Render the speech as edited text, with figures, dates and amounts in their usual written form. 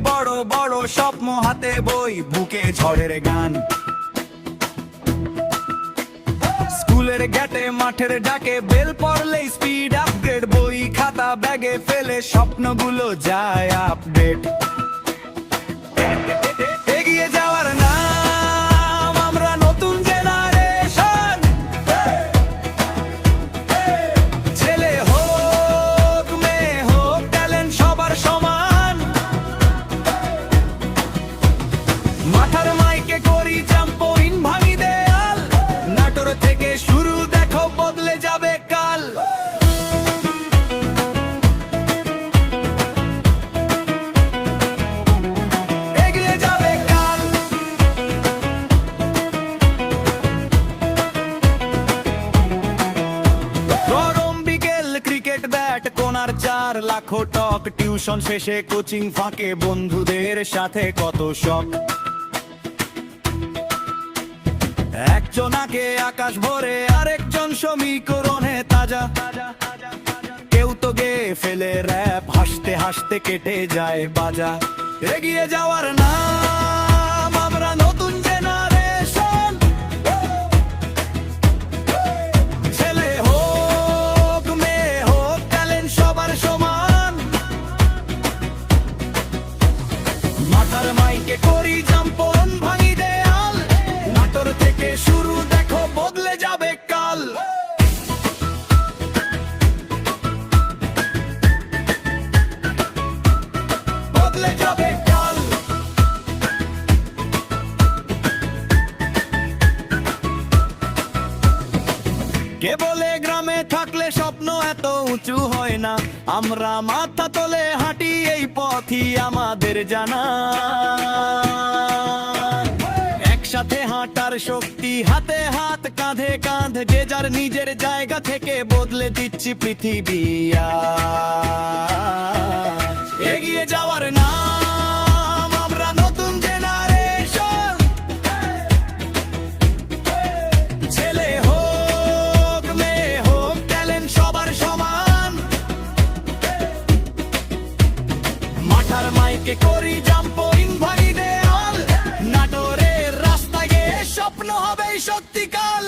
বড় বড় স্বপ্ন, হাতে বই, বুকে ঝড়ের গান। স্কুলের গেটে মাঠের ডাকে বেল পড়লেই স্পিড আপগ্রেড, বই খাতা ব্যাগে ফেলে স্বপ্নগুলো যায় আপডেট। এগিয়ে যাওয়ার নাম আমরা নতুন জেনারেশন। ছেলে হোক মেয়ে হোক ট্যালেন্ট সবার সমান। মাথার মাইকে করি জাম্পোইন, ভাঙি দেয়াল। নাটোর থেকে শুরু, দেখো বদলে যাবে কাল। এগিয়ে যাবে কাল। গরম বিকেল ক্রিকেট ব্যাট, কোনার 4 লাখো টক। টিউশন শেষে কোচিং ফাঁকে বন্ধুদের সাথে কত শখ। একজন আগে আকাশ ভরে, আরেকজন সমীকরণে তাজা। কেউ তো গে ফেলে র‍্যাপ, হাসতে হাসতে কেটে যায় বাজা। এগিয়ে যাওয়ার নাম আমরা নতুন জেনারেশন। ছেলে হোক মেয়ে হোক ট্যালেন্ট সবার সমান। মাথার মাইকে করি জাম্পন, ভাঙি দেয়াল। নাটোর থেকে শুরু, দেখো বদলে যাবে কাল। বদলে যাবে কাল। কে বলে গ্রামে থাকলে স্বপ্ন এত উঁচু হয় না? আমরা মাথা তোলে হাঁটি, এই পথই আমাদের জানা। একসাথে হাঁটার শক্তি, হাতে হাত কাঁধে কাঁধ, যে যার নিজের জায়গা থেকে বদলে দিচ্ছি পৃথিবী আজ। এগিয়ে যাওয়ার নাম আমরা নতুন জেনারেশন। ছেলে হোক মেয়ে হোক ট্যালেন্ট সবার সমান। মাথার মাইকে করি জাম্পোইন, ভাঙি দেয়াল। নাটোরের রাস্তায় গিয়ে স্বপ্ন হবে সত্যিকাল।